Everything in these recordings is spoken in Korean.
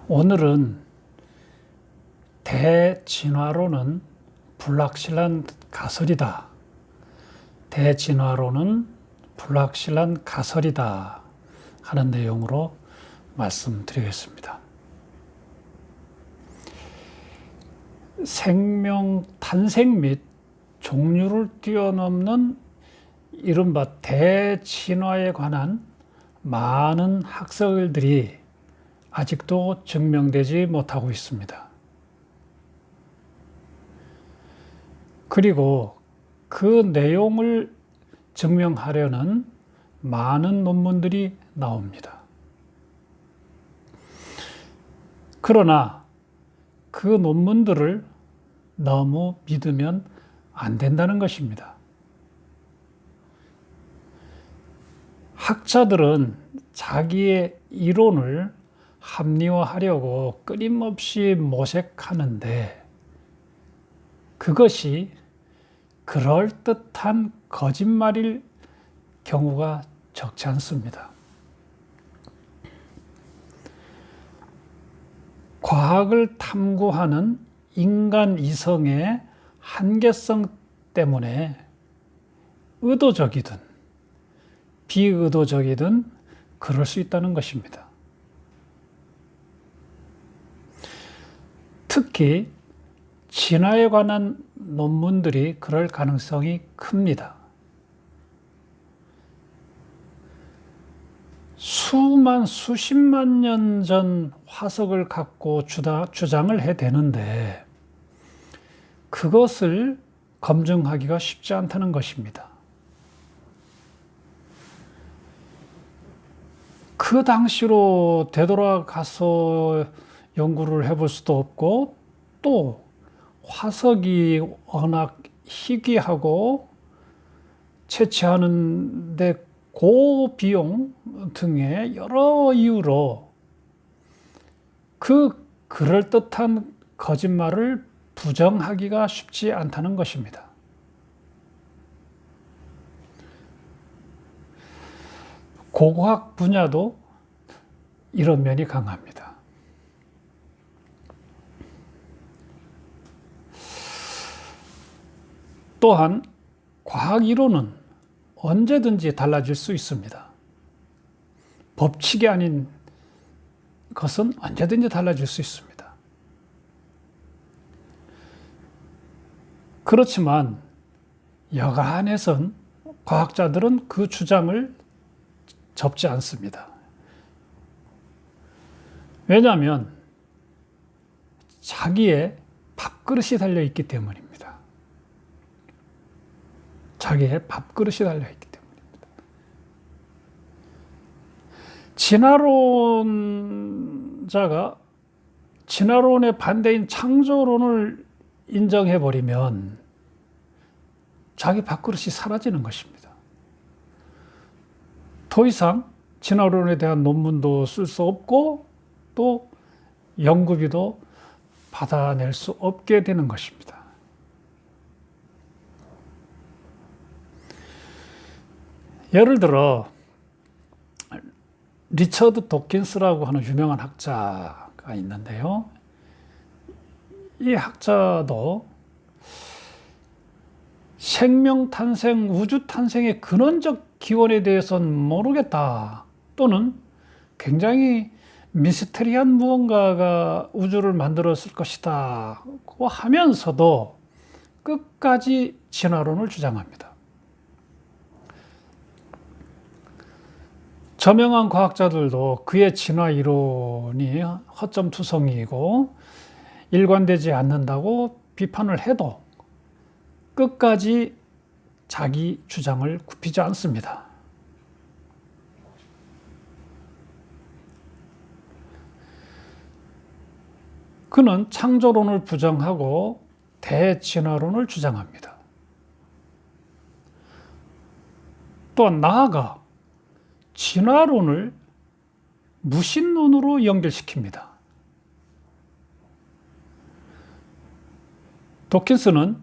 오늘은 대진화론은 불확실한 가설이다. 대진화론은 불확실한 가설이다 하는 내용으로 말씀드리겠습니다. 생명 탄생 및 종류를 뛰어넘는 이른바 대진화에 관한 많은 학설들이 아직도 증명되지 못하고 있습니다. 그리고 그 내용을 증명하려는 많은 논문들이 나옵니다. 그러나 그 논문들을 너무 믿으면 안 된다는 것입니다. 학자들은 자기의 이론을 합리화하려고 끊임없이 모색하는데 그것이 그럴듯한 거짓말일 경우가 적지 않습니다. 과학을 탐구하는 인간 이성의 한계성 때문에 의도적이든 비의도적이든 그럴 수 있다는 것입니다. 특히 진화에 관한 논문들이 그럴 가능성이 큽니다. 수십만 년 전 화석을 갖고 주장을 해대는데 그것을 검증하기가 쉽지 않다는 것입니다. 그 당시로 되돌아가서 연구를 해볼 수도 없고 또 화석이 워낙 희귀하고 채취하는데 고비용 등의 여러 이유로 그 그럴듯한 거짓말을 부정하기가 쉽지 않다는 것입니다. 고고학 분야도 이런 면이 강합니다. 또한 과학 이론은 언제든지 달라질 수 있습니다. 법칙이 아닌 것은 언제든지 달라질 수 있습니다. 그렇지만 여간해선 과학자들은 그 주장을 접지 않습니다. 왜냐하면 자기의 밥그릇이 달려있기 때문입니다. 자기의 밥그릇이 달려있기 때문입니다. 진화론자가 진화론의 반대인 창조론을 인정해버리면 자기 밥그릇이 사라지는 것입니다. 더 이상 진화론에 대한 논문도 쓸 수 없고 또 연구비도 받아낼 수 없게 되는 것입니다. 예를 들어 리처드 도킨스라고 하는 유명한 학자가 있는데요. 이 학자도 생명 탄생, 우주 탄생의 근원적 기원에 대해서는 모르겠다 또는 굉장히 미스테리한 무언가가 우주를 만들었을 것이다 하면서도 끝까지 진화론을 주장합니다. 저명한 과학자들도 그의 진화 이론이 허점투성이고 일관되지 않는다고 비판을 해도 끝까지 자기 주장을 굽히지 않습니다. 그는 창조론을 부정하고 대진화론을 주장합니다. 또한 나아가 진화론을 무신론으로 연결시킵니다. 도킨스는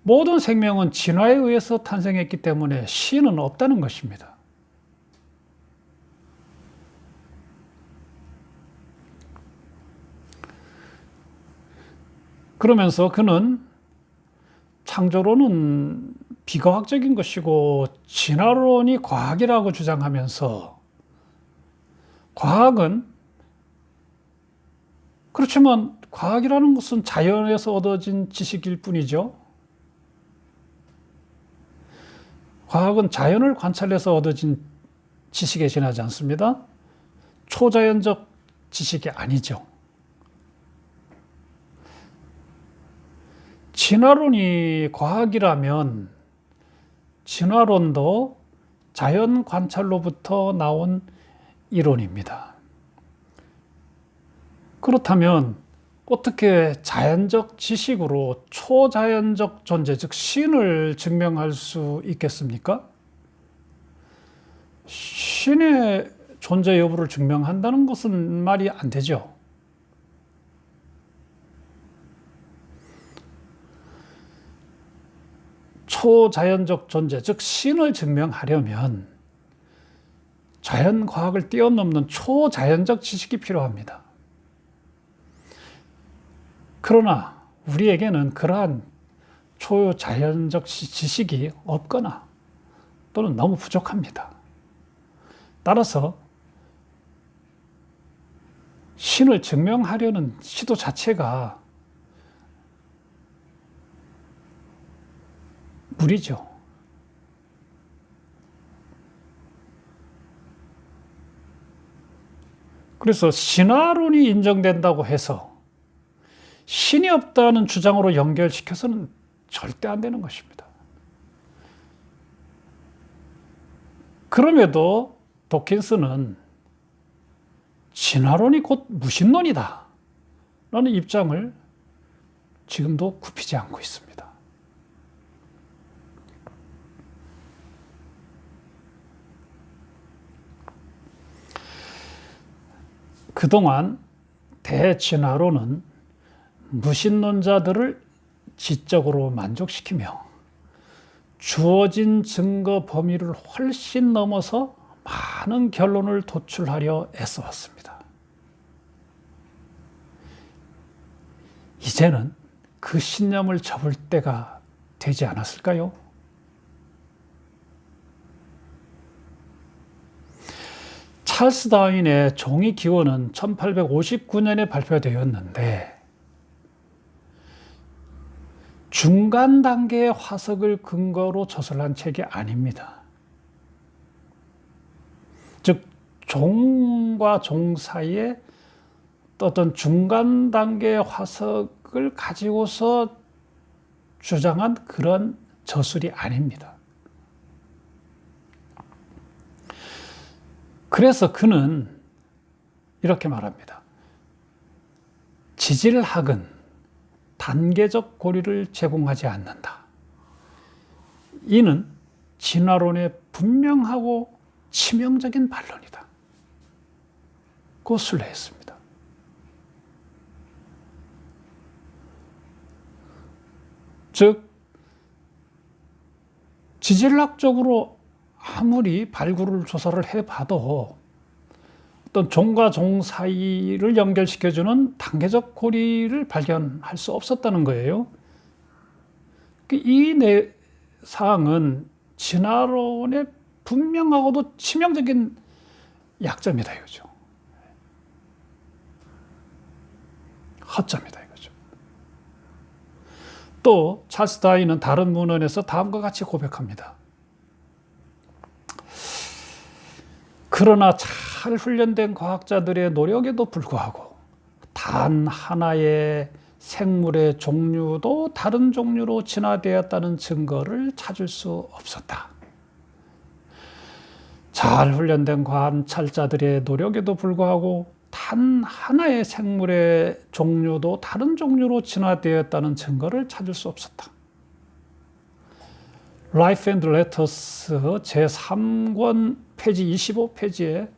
모든 생명은 진화에 의해서 탄생했기 때문에 신은 없다는 것입니다. 그러면서 그는 창조론은 비과학적인 것이고 진화론이 과학이라고 주장하면서, 과학은, 그렇지만 과학이라는 것은 자연에서 얻어진 지식일 뿐이죠. 과학은 자연을 관찰해서 얻어진 지식에 지나지 않습니다. 초자연적 지식이 아니죠. 진화론이 과학이라면 진화론도 자연 관찰로부터 나온 이론입니다. 그렇다면 어떻게 자연적 지식으로 초자연적 존재, 즉 신을 증명할 수 있겠습니까? 신의 존재 여부를 증명한다는 것은 말이 안 되죠. 초자연적 존재, 즉 신을 증명하려면 자연과학을 뛰어넘는 초자연적 지식이 필요합니다. 그러나 우리에게는 그러한 초자연적 지식이 없거나 또는 너무 부족합니다. 따라서 신을 증명하려는 시도 자체가 무리죠. 그래서 신화론이 인정된다고 해서 신이 없다는 주장으로 연결시켜서는 절대 안 되는 것입니다. 그럼에도 도킨스는 진화론이 곧 무신론이다 라는 입장을 지금도 굽히지 않고 있습니다. 그동안 대진화론은 무신론자들을 지적으로 만족시키며 주어진 증거 범위를 훨씬 넘어서 많은 결론을 도출하려 애써왔습니다. 이제는 그 신념을 접을 때가 되지 않았을까요? 찰스 다윈의 종이 기원은 1859년에 발표되었는데 중간 단계의 화석을 근거로 저술한 책이 아닙니다. 즉 종과 종 사이에 어떤 중간 단계의 화석을 가지고서 주장한 그런 저술이 아닙니다. 그래서 그는 이렇게 말합니다. 지질학은 단계적 고리를 제공하지 않는다. 이는 진화론의 분명하고 치명적인 반론이다. 고 순례했습니다. 즉 지질학적으로 아무리 발굴을 조사를 해봐도 어떤 종과 종 사이를 연결시켜주는 단계적 고리를 발견할 수 없었다는 거예요. 이 사항은 진화론의 분명하고도 치명적인 약점이다 이거죠. 허점이다 이거죠. 또 찰스 다윈은 다른 문헌에서 다음과 같이 고백합니다. 그러나 잘 훈련된 과학자들의 노력에도 불구하고 단 하나의 생물의 종류도 다른 종류로 진화되었다는 증거를 찾을 수 없었다. 잘 훈련된 관찰자들의 노력에도 불구하고 단 하나의 생물의 종류도 다른 종류로 진화되었다는 증거를 찾을 수 없었다. Life and Letters 제3권 페이지 25페이지에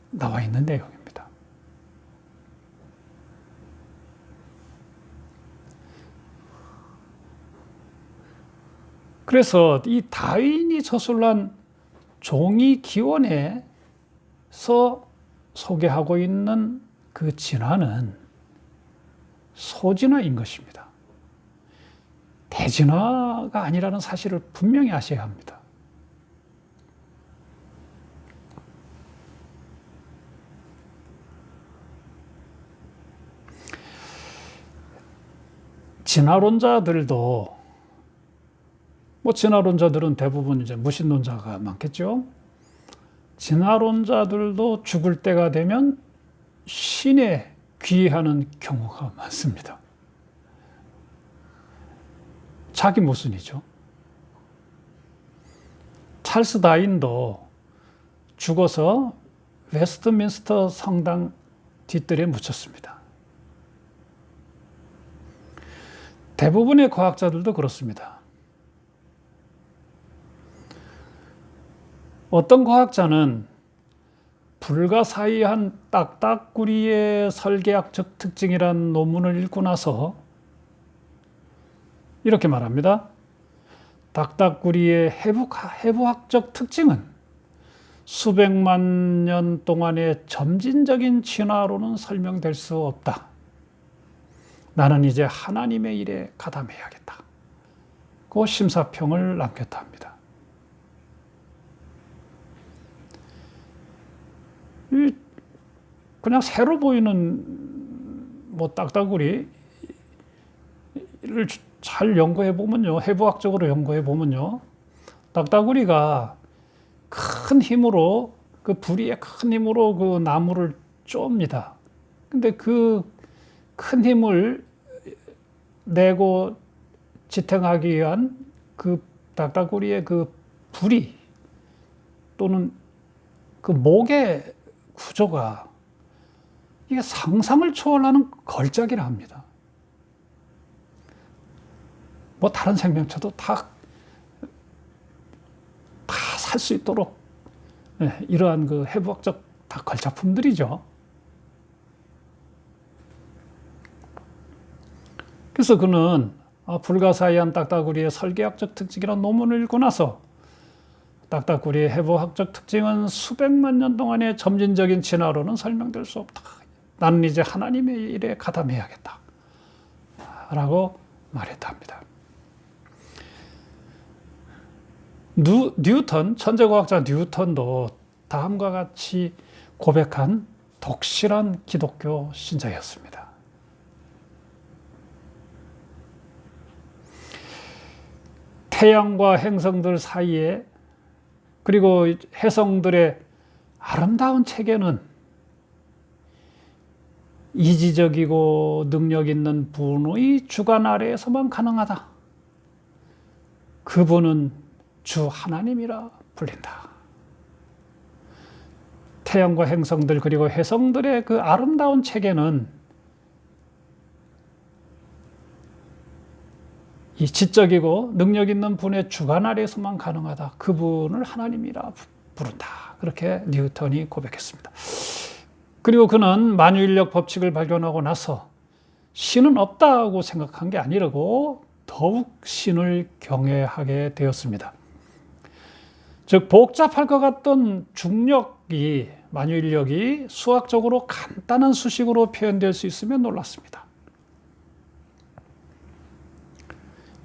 나와 있는 내용입니다. 그래서 이 다윈이 저술한 종이 기원에서 소개하고 있는 그 진화는 소진화인 것입니다. 대진화가 아니라는 사실을 분명히 아셔야 합니다. 진화론자들도 진화론자들은 대부분 이제 무신론자가 많겠죠. 진화론자들도 죽을 때가 되면 신에 귀의하는 경우가 많습니다. 자기 모순이죠. 찰스 다윈도 죽어서 웨스트민스터 성당 뒤뜰에 묻혔습니다. 대부분의 과학자들도 그렇습니다. 어떤 과학자는 불가사의한 딱딱구리의 설계학적 특징이란 논문을 읽고 나서 이렇게 말합니다. 딱딱구리의 해부학적 특징은 수백만 년 동안의 점진적인 진화로는 설명될 수 없다. 나는 이제 하나님의 일에 가담해야겠다. 그 심사평을 남겼다 합니다. 그냥 새로 보이는 딱딱구리를 잘 연구해 보면요, 해부학적으로 연구해 보면요, 딱딱구리가 큰 힘으로 그 부리에 큰 힘으로 그 나무를 쪼입니다. 근데 그 큰 힘을 내고 지탱하기 위한 그 딱딱구리의 그 부리 또는 그 목의 구조가 이게 상상을 초월하는 걸작이라 합니다. 다른 생명체도 다 살 수 있도록 이러한 그 해부학적 다 걸작품들이죠. 그래서 그는 불가사의한 딱딱구리의 설계학적 특징이라는 논문을 읽고 나서 딱딱구리의 해부학적 특징은 수백만 년 동안의 점진적인 진화로는 설명될 수 없다. 나는 이제 하나님의 일에 가담해야겠다. 라고 말했답니다. 뉴턴, 천재과학자 뉴턴도 다음과 같이 고백한 독실한 기독교 신자였습니다. 태양과 행성들 사이에 그리고 혜성들의 아름다운 체계는 이지적이고 능력 있는 분의 주관 아래에서만 가능하다. 그분은 주 하나님이라 불린다. 태양과 행성들 그리고 혜성들의 그 아름다운 체계는 이 지적이고 능력 있는 분의 주관 아래에서만 가능하다. 그분을 하나님이라 부른다. 그렇게 뉴턴이 고백했습니다. 그리고 그는 만유인력 법칙을 발견하고 나서 신은 없다고 생각한 게 아니라고 더욱 신을 경외하게 되었습니다. 즉 복잡할 것 같던 중력이, 만유인력이 수학적으로 간단한 수식으로 표현될 수 있으면 놀랐습니다.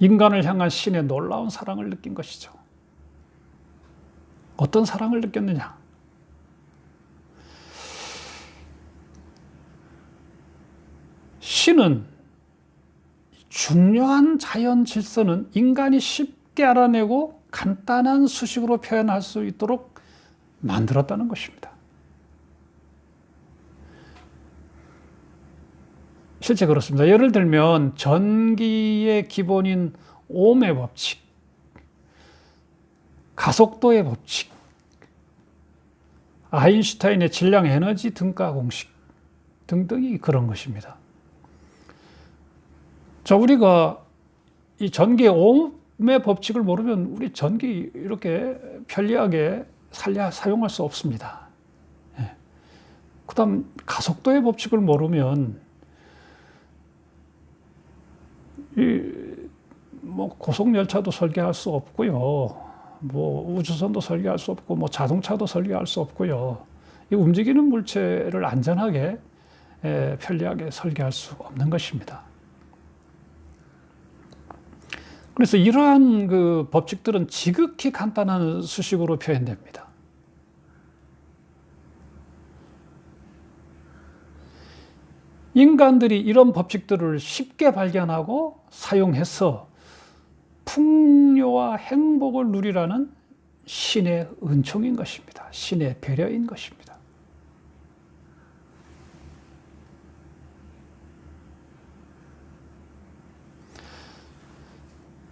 인간을 향한 신의 놀라운 사랑을 느낀 것이죠. 어떤 사랑을 느꼈느냐? 신은 중요한 자연 질서는 인간이 쉽게 알아내고 간단한 수식으로 표현할 수 있도록 만들었다는 것입니다. 실제 그렇습니다. 예를 들면 전기의 기본인 옴의 법칙, 가속도의 법칙, 아인슈타인의 질량 에너지 등가 공식 등등이 그런 것입니다. 자, 우리가 이 전기의 옴의 법칙을 모르면 우리 전기 이렇게 편리하게 사용할 수 없습니다. 그다음 가속도의 법칙을 모르면 고속열차도 설계할 수 없고요. 우주선도 설계할 수 없고, 자동차도 설계할 수 없고요. 이 움직이는 물체를 안전하게 편리하게 설계할 수 없는 것입니다. 그래서 이러한 그 법칙들은 지극히 간단한 수식으로 표현됩니다. 인간들이 이런 법칙들을 쉽게 발견하고 사용해서 풍요와 행복을 누리라는 신의 은총인 것입니다. 신의 배려인 것입니다.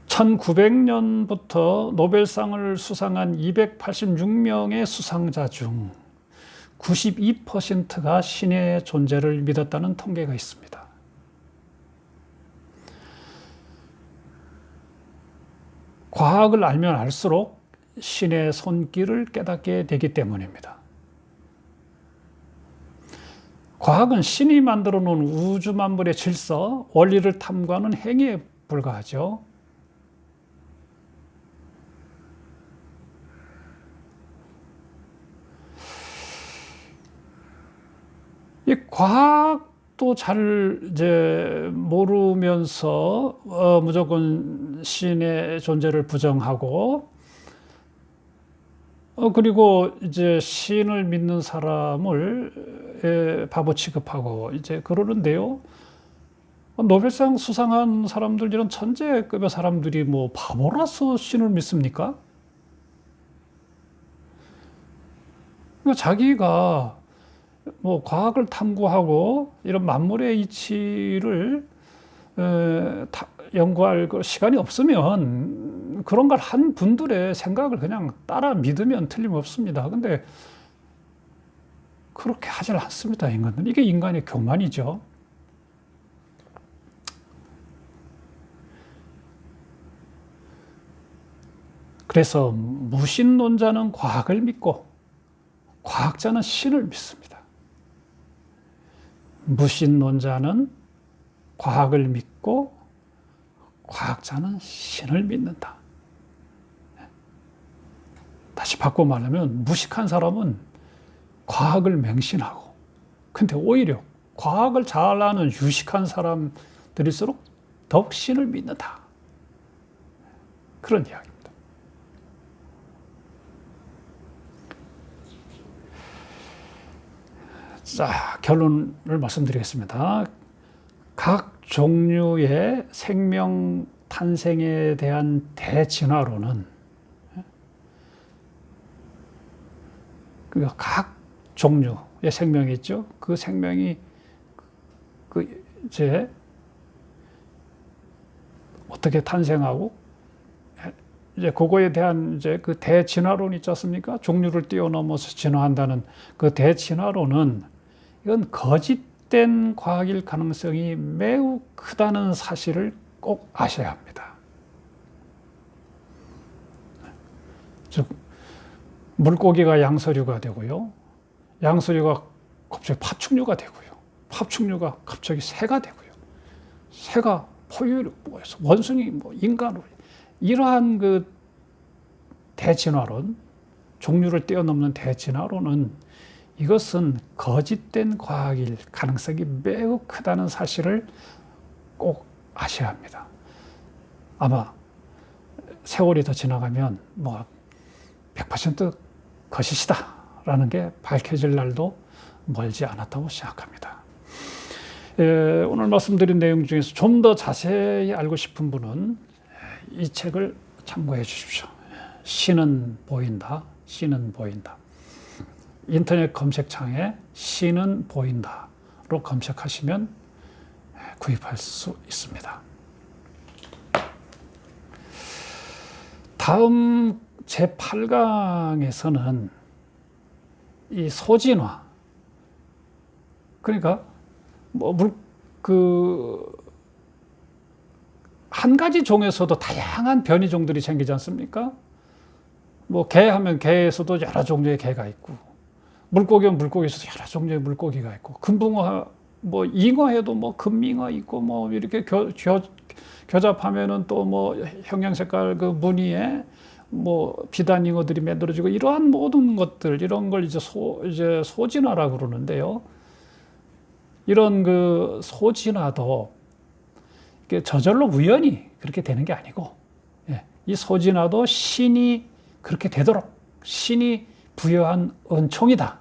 (1900년부터) 노벨상을 수상한 286명의 수상자 중 92%가 신의 존재를 믿었다는 통계가 있습니다. 과학을 알면 알수록 신의 손길을 깨닫게 되기 때문입니다. 과학은 신이 만들어 놓은 우주 만물의 질서, 원리를 탐구하는 행위에 불과하죠. 이 과학도 잘 이제 모르면서 무조건 신의 존재를 부정하고 그리고 이제 신을 믿는 사람을 바보 취급하고 이제 그러는데요. 노벨상 수상한 사람들, 이런 천재급의 사람들이 뭐 바보라서 신을 믿습니까? 자기가 뭐 과학을 탐구하고 이런 만물의 이치를 연구할 시간이 없으면 그런 걸 한 분들의 생각을 그냥 따라 믿으면 틀림없습니다. 근데 그렇게 하지 않습니다, 인간은. 이게 인간의 교만이죠. 그래서 무신론자는 과학을 믿고 과학자는 신을 믿습니다. 무신론자는 과학을 믿고 과학자는 신을 믿는다. 다시 바꿔 말하면 무식한 사람은 과학을 맹신하고, 근데 오히려 과학을 잘 아는 유식한 사람들일수록 더욱 신을 믿는다. 그런 이야기입니다. 자, 결론을 말씀드리겠습니다. 각 종류의 생명 탄생에 대한 대진화론은 각 종류의 생명이 있죠. 그 생명이 이제 어떻게 탄생하고 이제 그거에 대한 이제 그 대진화론 있지 않습니까? 종류를 뛰어넘어서 진화한다는 그 대진화론은 이건 거짓된 과학일 가능성이 매우 크다는 사실을 꼭 아셔야 합니다. 즉, 물고기가 양서류가 되고요. 양서류가 갑자기 파충류가 되고요. 파충류가 갑자기 새가 되고요. 새가 포유류, 원숭이, 인간으로. 이러한 그 대진화론, 종류를 뛰어넘는 대진화론은 이것은 거짓된 과학일 가능성이 매우 크다는 사실을 꼭 아셔야 합니다. 아마 세월이 더 지나가면 100% 거짓이다라는 게 밝혀질 날도 멀지 않았다고 생각합니다. 오늘 말씀드린 내용 중에서 좀 더 자세히 알고 싶은 분은 이 책을 참고해 주십시오. 신은 보인다, 신은 보인다. 인터넷 검색창에 신은 보인다로 검색하시면 구입할 수 있습니다. 다음 제8강에서는 이 소진화, 그러니까 한 가지 종에서도 다양한 변이종들이 생기지 않습니까? 개 하면 개에서도 여러 종류의 개가 있고, 물고기는 물고기에서도 여러 종류의 물고기가 있고, 금붕어, 잉어에도 금잉어 있고, 이렇게 교잡하면은 또 형형색깔 그 무늬에 비단 잉어들이 만들어지고, 이러한 모든 것들, 이런 걸 이제 소진화라고 그러는데요. 이런 그 소진화도 저절로 우연히 그렇게 되는 게 아니고, 이 소진화도 신이 그렇게 되도록 신이 부여한 은총이다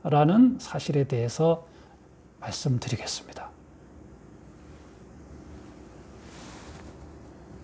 라는 사실에 대해서 말씀드리겠습니다.